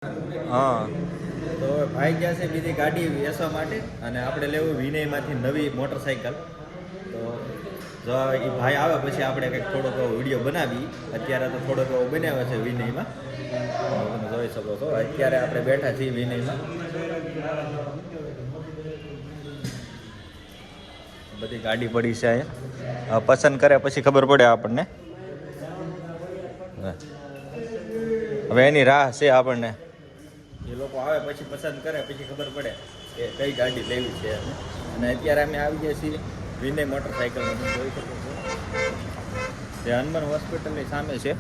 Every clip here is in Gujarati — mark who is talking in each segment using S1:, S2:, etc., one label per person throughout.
S1: હા
S2: તો ભાઈ ગયા છે બીજી ગાડી વેચવા માટે અને આપણે લેવું વિનયમાંથી નવી મોટરસાઇકલ. તો જો એ ભાઈ આવે પછી આપણે કંઈક થોડોક વિડીયો બનાવી. અત્યારે તો થોડોક બનાવ્યો છે વિનયમાં, તમે જોઈ શકો છો. અત્યારે આપણે બેઠા છીએ વિનયમાં. બધી ગાડી પડી છે અહીંયા, પસંદ કરે પછી ખબર પડે આપણને. હવે એની રાહ છે આપણને, એ લોકો આવે પછી પસંદ કરે પછી ખબર પડે કે કઈ ગાડી લેવી છે. અને અત્યારે અમે આવી ગયા છીએ વિનય મોટરસાઇકલમાં, તમે જોઈ શકો છો. જે હનુમાન હોસ્પિટલની સામે છે.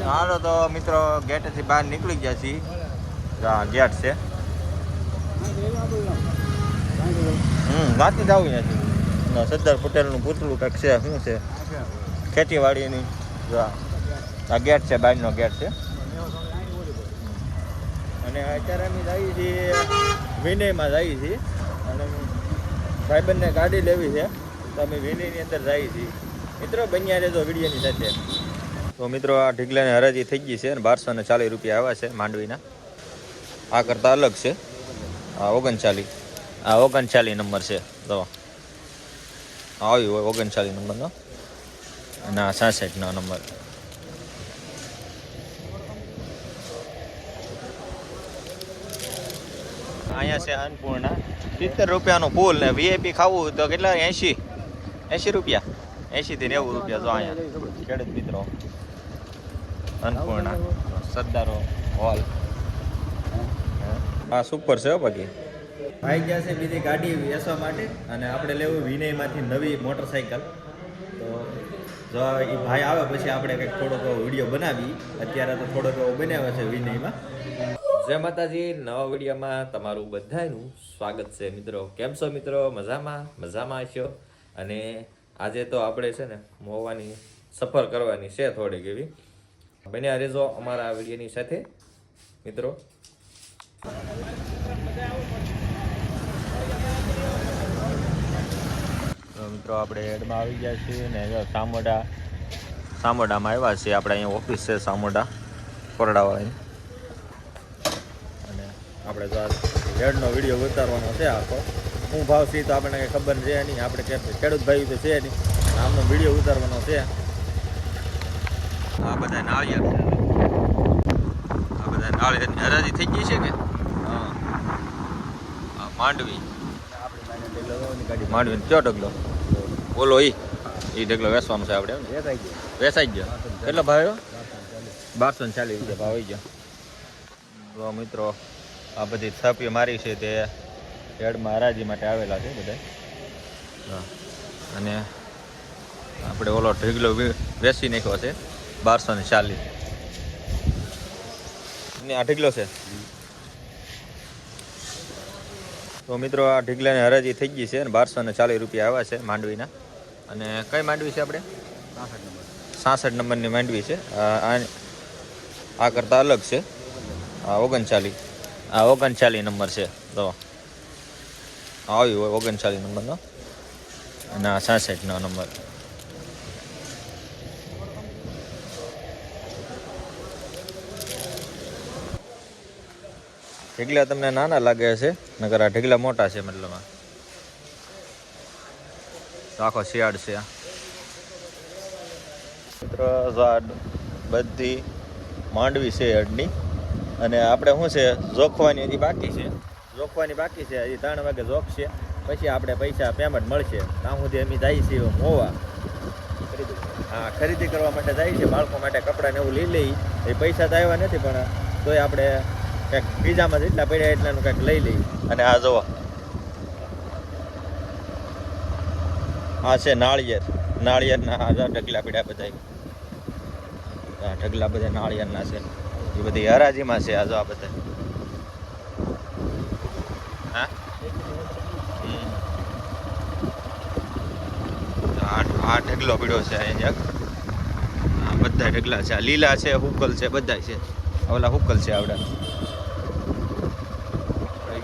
S2: ચાલો તો મિત્રો ગેટેથી બહાર નીકળી ગયા છીએ. ગેટ છે. વાંચી જ આવું ત્યાંથી. સરદાર પટેલનું પૂતળું કંઈક છે, શું છે, ખેતીવાડીની. જો આ ગેટ છે, બહારનો ગેટ છે. અને અત્યારે અમે જઈએ છીએ વિનયમાં જઈએ છીએ, અને ભાઈબંધને ગાડી લેવી છે તો અમે વિનયની અંદર જઈએ છીએ. મિત્રો બન્યા રહેજો વિડીયોની સાથે. તો મિત્રો આ ઢીગલાની હરાજી થઈ ગઈ છે અને 1240 રૂપિયા આવ્યા છે માંડવીના. આ કરતાં અલગ છે. આ 39 નંબર છે. તો આવી હોય 39 નંબરનો, અને આ 66નો નંબર. અહીંયા છે અન્નપૂર્ણા, 70 રૂપિયાનું ફૂલ. ને વીઆઈપી ખાવું તો કેટલા? 80 રૂપિયા, 80 થી 90 રૂપિયા. જો અહીંયા ખેડૂત મિત્રો અન્નપૂર્ણા સરદારો હોલ. આ સુપર છે બાકી. ભાઈ ગયા છે બીજી ગાડી વેચવા માટે અને આપણે લેવું વિનયમાંથી નવી મોટરસાઇકલ. તો જો એ ભાઈ આવે પછી આપણે કંઈક થોડોક વિડીયો બનાવી. અત્યારે તો થોડોક બનાવ્યો છે વિનયમાં. જય માતાજી, નવા વિડીયોમાં તમારું બધાનું સ્વાગત છે. મિત્રો કેમ છો? મિત્રો મજામાં છો. અને આજે તો આપણે છે ને મહુવાની સફર કરવાની છે થોડીક એવી. બન્યા રહેજો અમારા વિડીયોની સાથે મિત્રો. મિત્રો આપણે એડમાં આવી ગયા છીએ ને સામોડામાં આવ્યા છીએ. આપણે અહીંયા ઓફિસ છે સામોડા કોરડાવાળાની. અને આપણે તો હેડનો વિડીયો ઉતારવાનો છે આખો. શું ભાવ છે તો આપણને કંઈ ખબર છે નહીં. આપણે ખેડૂત ભાઈ તો છે નહીં, આમનો વિડીયો ઉતારવાનો છે. આ બધા નાળિયેર છે. આ બધા નાળિયેરની હરાજી થઈ ગઈ છે કે હા. માંડવી કયો ઢગલો? બોલો એ ઢગલો વેચવાનો છે આપણે. વેચાઈ ગયો. કેટલો ભાવ આવ્યો? 1240 રૂપિયા ભાવ આવી ગયો. તો મિત્રો આ બધી છાપીઓ મારી છે તે હેડમાં હરાજી માટે આવેલા છે બધા. હા, અને આપણે ઓલો ઢગલો વેચી નાખ્યો છે 1240. ને આ ઢગલો છે. તો મિત્રો આ ઢીગલાની હરાજી થઈ ગઈ છે અને 1240 રૂપિયા આવ્યા છે માંડવીના. અને કઈ માંડવી છે આપણે? 66 નંબરની માંડવી છે. આ કરતાં અલગ છે. આ 39 નંબર છે. તો આવી હોય 39 નંબરનો, અને આ 66નો નંબર. ઢીગલા તમને નાના લાગે છે, નકર આ ઢીગલા મોટા છે. મતલબમાં આખો શિયાળ છે. મિત્રો બધી માંડવી છે હેડની. અને આપણે શું છે જોખવાની હજી બાકી છે. હજી 3 વાગે જોખ છે, પછી આપણે પૈસા પેમેન્ટ મળશે. ત્યાં સુધી અમે જઈએ છીએ મોવા. હા, ખરીદી કરવા માટે જઈએ છીએ. બાળકો માટે કપડાં ને એવું લઈ લઈ. એ પૈસા તો આવ્યા નથી, પણ તોય આપણે કંઈક બીજામાં જેટલા પડ્યા એટલાનું કંઈક લઈ લઈ. અને આ જુઓ, આ છે નાળિયેરના આ ઢગલા પડ્યા બધા. આ ઢગલા બધા નાળિયેરના છે. એ બધી હરાજીમાં છે. આ જો આ બધા. હા, આ ઢગલો પડ્યો છે અહીંયા. બધા ઢગલા છે. આ લીલા છે, હુકલ છે, બધા છે. ઓલા હુકલ છે આવડા.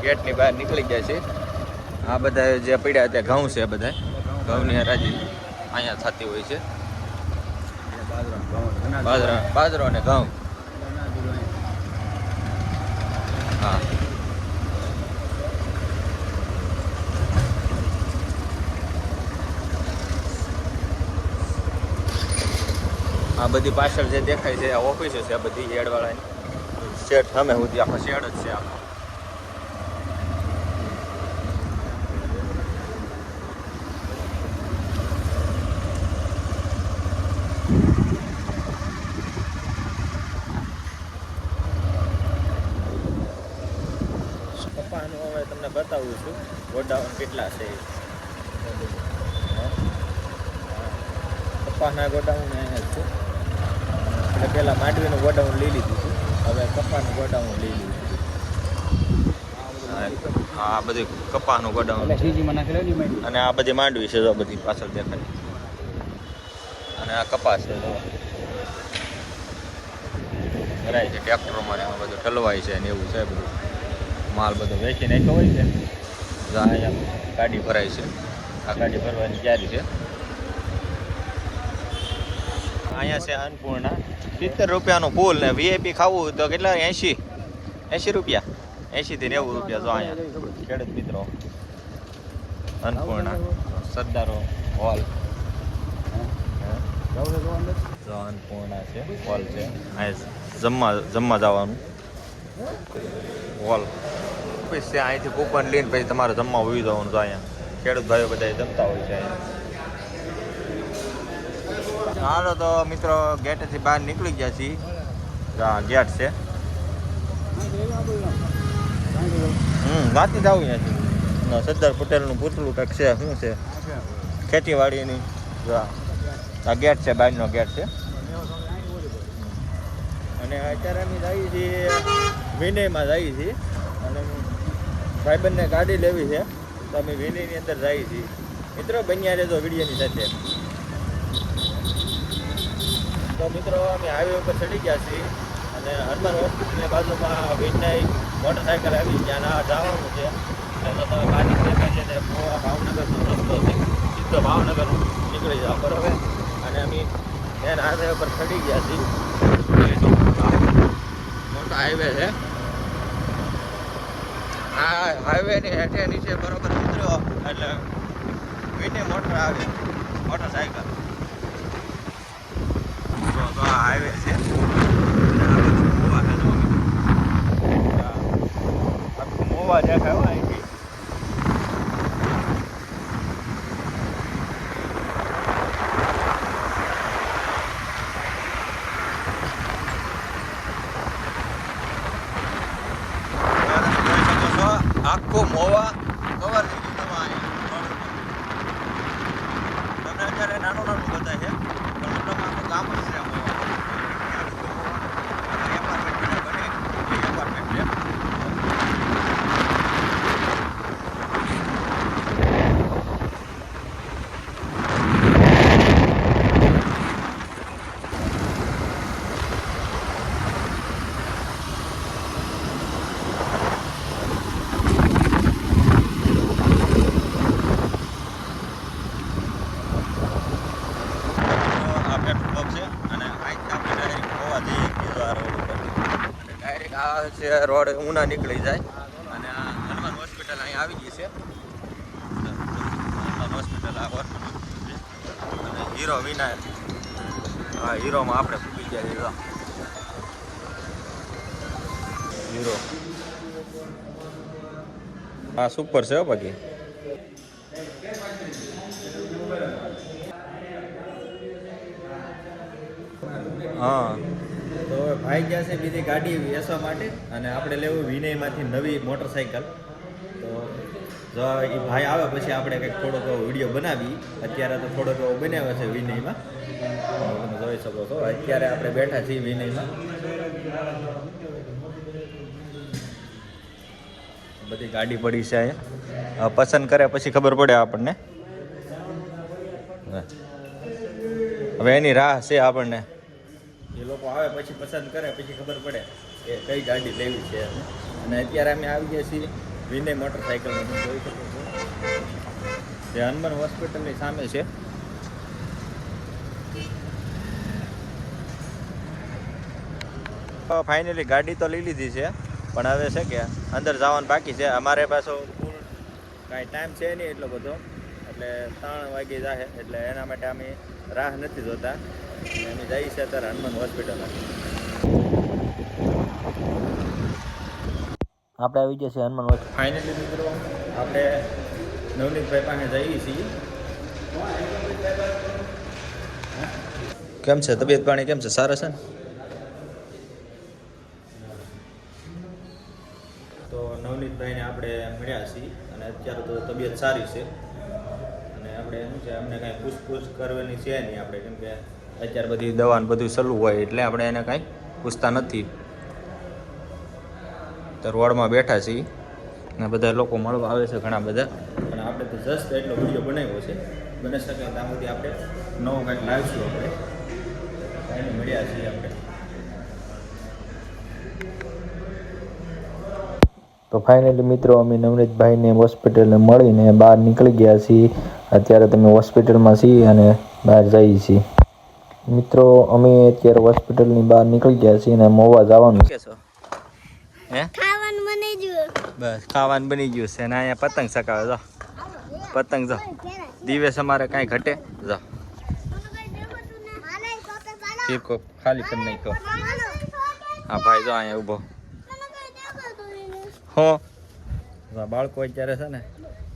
S2: ગેટની બહાર નીકળી ગયા છે. આ બધા જે પડ્યા ત્યાં ઘઉં છે. બધા ઘઉંની હરાજી અહીંયા થતી હોય છે. બાજરો અને ઘઉં. હા આ બધી પાછળ જે દેખાય છે આ ઓફિસો છે આ બધી એડવાળાની શેડ સામે સુધી આખો શેડ જ છે આખો. કપાનું હવે તમને બતાવું છું ગોડાઉન કેટલા છે. કપાના ગોડાઉન અહીંયા છે. એટલે પહેલાં માંડવીનું ગોડાઉન લઈ લીધું હતું, હવે કપાનું ગોડાઉન લઈ લીધું હતું. આ બધી કપાનું ગોડાઉન અને આ બધી માંડવી છે જો બધી પાછળ દેખાય. અને આ કપાસ છે ભરાય છે ટ્રેક્ટરોમાં ને એમાં બધું ઠલવાય છે ને એવું છે બધું. માલ બધો વેચી નાખ્યો હોય છે. અહીંયા ગાડી ભરાય છે. આ ગાડી ભરવાની તૈયારી છે. અહીંયા છે અન્નપૂર્ણા 70 રૂપિયાનું ફૂલ ને વીઆઈપી ખાવું તો કેટલા 80 રૂપિયા 80 થી 90 રૂપિયા. જો અહીંયા ખેડૂત મિત્રો અન્નપૂર્ણા સરદારો હોલ જો અન્નપૂર્ણા છે હોલ છે. અહીંયા જમવા જવાનું હોલ પછી અહીંથી કૂપન લઈને પછી તમારે જમવા ઉભી જવાનું. તો અહીંયા ખેડૂત ભાઈઓ બધા જમતા હોય છે અહીંયા. હાલો તો મિત્રો ગેટેથી બહાર નીકળી ગયા છીએ. ગેટ છે વાંચી જ આવું અહીંયાથી. સરદાર પટેલનું પૂતળું કંઈક છે. શું છે ખેતીવાડીની. આ ગેટ છે બહારનો ગેટ છે. અને અત્યારે અમે જઈએ છીએ વિનયમાં જઈએ છીએ અને ભાઈબંધને ગાડી લેવી છે તો અમે વિનયની અંદર જઈએ છીએ. મિત્રો બન્યા રહેજો વિડીયોની સાથે. તો મિત્રો અમે હાઈવે ઉપર ચડી ગયા છીએ અને હનુમાન હોસ્પિટલની બાજુમાં વિનય મોટરસાઇકલ આવી ત્યાં જવાનું છે. તો તમે ગાડી દેખાય છે તે ભાવનગરનો રસ્તો છે, સીધો ભાવનગર નીકળી જાવ બરાબર. અને અમે મેન હાઈવે ઉપર ચડી ગયા છીએ. મોટો હાઈવે છે. આ હાઈવેની હેઠે નીચે બરોબર ઉતર્યો એટલે વિનય મોટર આવે મોટરસાઇકલ. તો આ હાઈવે છે. મોવા દેખાય અહીંથી. આખો મોવા કવર થઈ ગયું તમને અત્યારે નાનું નાનું બતાય છે પણ મતલબ આખું ગામ જ છે. રોડ ઉના નીકળી જાય અને આ હનુમાન હોસ્પિટલ અહીં આવી ગઈ છે. હનુમાન હોસ્પિટલ આ અને હીરો વિનાયક. હા હીરોમાં આપણે પૂકી ગયા હીરો. હા સુપર છે બાકી. હા તો હવે ભાઈ ગયા છે બીજી ગાડી વેચવા માટે અને આપણે લેવું વિનયમાંથી નવી મોટરસાઇકલ. તો જો એ ભાઈ આવે પછી આપણે કંઈક થોડોક વિડીયો બનાવી. અત્યારે તો થોડોક એવો બનાવ્યો છે વિનયમાં, તમે જોઈ શકો છો. અત્યારે આપણે બેઠા છીએ વિનયમાં. બધી ગાડી પડી છે અહીંયા. પસંદ કરે પછી ખબર પડે આપણને. હવે એની રાહ છે આપણને. એ લોકો આવે પછી પસંદ કરે પછી ખબર પડે કે કઈ ગાડી લેવી છે. અને અત્યારે અમે આવી ગયા છીએ વિનય મોટરસાઇકલમાં. તમે જોઈ શકો છો જે હનુમાન હોસ્પિટલની સામે છે. ફાઇનલી ગાડી તો લઈ લીધી છે, પણ હવે છે કે અંદર જવાનું બાકી છે. અમારે પાછો ફૂલ કાંઈ ટાઈમ છે નહીં એટલો બધો, એટલે 3 વાગે જાય, એટલે એના માટે અમે રાહ નથી જોતા. અમે જઈએ છીએ અત્યારે હનુમાન હોસ્પિટલ. આપણે આવી ગયા છે હનુમાન હોસ્પિટલ. ફાઇનલી મિત્રો આપણે નવનીતભાઈ પાસે જઈએ છીએ. કેમ છે તબિયત પાણી, કેમ છે? સારા છે ને? તો નવનીતભાઈને આપણે મળ્યા છીએ અને અત્યારે તો તબિયત સારી છે. અને આપણે શું છે, અમને કાંઈ પૂછપૂછ કરવાની છે નહીં આપણે, કેમ કે અત્યારે બધી દવા ને બધું ચાલુ હોય એટલે આપણે એને કાંઈ પૂછતા નથી. તો રોડમાં બેઠા છીએ અને બધા લોકો મળવા આવે છે ઘણા બધા, પણ આપણે તો જસ્ટ એટલો વિડીયો બનાવ્યો છે. બની શકે ત્યાં સુધી આપણે નવો કાંઈક લાવીશું. આપણે એને મળ્યા છીએ આપણે. તો ફાઇનલી મિત્રો અમે નવનીતભાઈને હોસ્પિટલને મળીને બહાર નીકળી ગયા છીએ. અત્યારે તમે હોસ્પિટલમાં છીએ અને બહાર જઈએ છીએ. મિત્રો અમે અત્યારે હોસ્પિટલની બહાર નીકળી ગયા છીએ અને મોવા જવાનું છે. હે ખાવાનું બની ગયું, બસ ખાવાનું બની ગયું છે. અને અહીંયા પતંગ ચગાવે જો, પતંગ જો. દિવસ અમારે કાંઈ ઘટે જો. ફીરકો ખાલી કરી નાખ્યો. હા ભાઈ જો અહીંયા ઊભો. હો બાળકો અત્યારે છે ને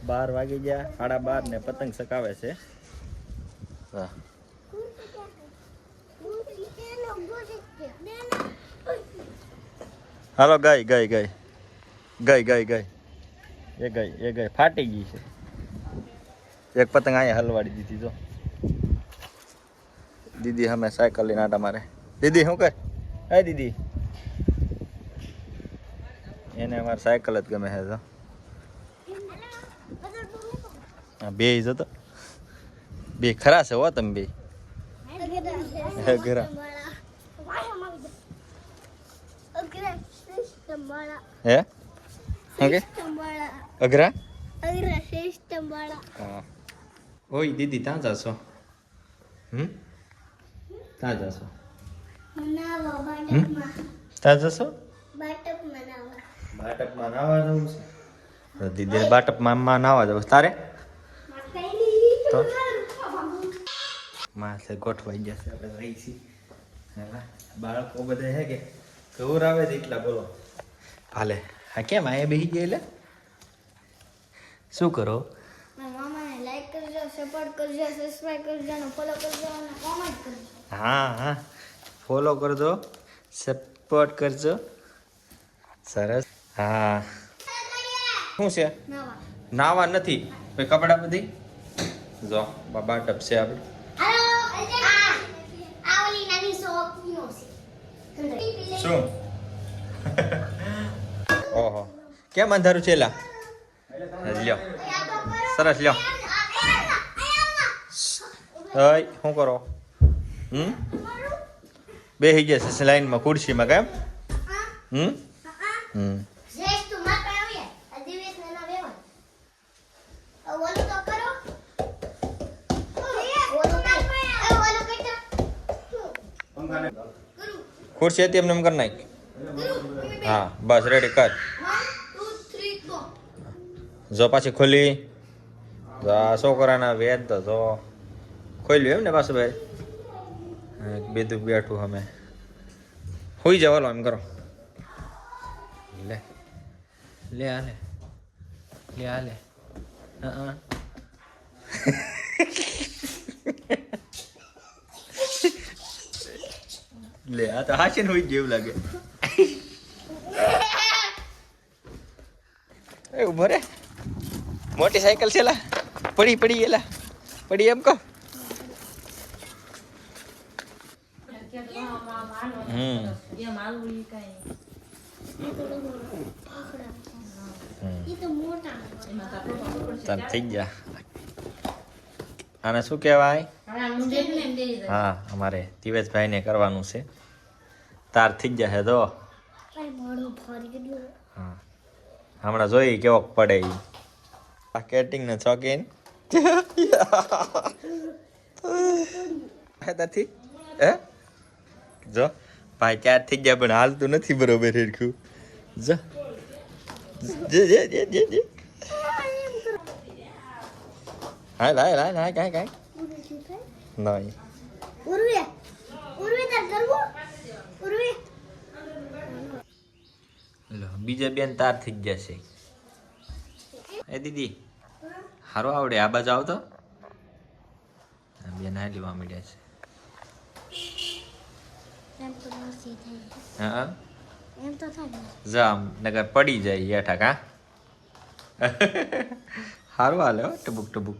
S2: 12 વાગી ગયા, 12:30 ને પતંગ ચગાવે છે. હાલો ગઈ ગઈ ગઈ ગઈ ગઈ ગઈ એ ગઈ ફાટી ગઈ છે. એક પતંગ અહીંયા હલવાડી દીધી જો. દીદી અમે સાયકલ લઈને આટા મારે. દીદી શું કર? હે દીદી, એને અમારે સાયકલ જ ગમે છે તો. હા બે જતો, બે ખરા છે હો તમે બે. ઘરા હે ઓકે અઘરા હા. ઓય દીદી ત્યાં જાશો? ત્યાં જાશો? ત્યાં જશો? બાટપમાં નાવા જવું છે. દીદી બાટપમાં નાવા જવું તારે તો માસે ગોઠવાઈ ગયા છે. આપણે રહી છીએ. બાળકો બધા હે કે ઘર આવે છે એટલા બોલો હાલે. હા કેમ આયા બેસી ગયા? એટલે શું કરો?
S1: મામાને લાઈક કરજો, સપોર્ટ કરજો, સબસ્ક્રાઇબ કરજો અને ફોલો કરજો અને કોમેન્ટ કરજો.
S2: હા હા ફોલો કરજો, સપોર્ટ કરજો. સરસ. હા શું છે? નાવા નથી ભાઈ, કપડા બધી જો બાબા ટપ છે આપણે. શું ઓહો કેમ અંધારું છે? લ્યો સરસ લ્યો. શું કરો? બેસી ગયા છે લાઈનમાં ખુરશીમાં કેમ? ખુરશી હતી એમને એમ કરી નાખ. હા બસ રેડી કર. જો પાછી ખોલી છોકરાના વેદ તો જો ખોલ્યું એમ ને પાછું ભાઈ. બીજું બેઠું અમે હોઈ જવાલો એમ કરો. લે લે હાલે લે હાલે. લે આ તો હાશે ને હોય જેવું લાગે. ઉભો રે, મોટી સાયકલ છે લા. પડી એલા પડી એમ કહો. થઈ ગયા. આને શું કહેવાય? હા અમારે દિવેશભાઈને કરવાનું છે. તાર થઈ ગયા છે તો હા હમણાં જોઈ કેવો પડે. માર્કેટિંગ ને શોખીન નથી હે? જો ભાઈ ચાર થઈ ગયા પણ હાલતું નથી બરોબર હેરખું જા જે હાલ હાલ હાલ હાલ કાંઈ નહીં
S1: ઉર્વી તાર કરવું ઉર્વી
S2: લો બીજા બેન તાર થઈ ગયા છે એ દીદી સારું આવડે આ બાજુ આવતો બેન હાલી વા મળ્યા છે
S1: એમ તો નથી થાય
S2: હા
S1: એમ તો થાય
S2: જા નગર પડી જાય હેઠા કા સારું હાલે હો ટબુક ટબુક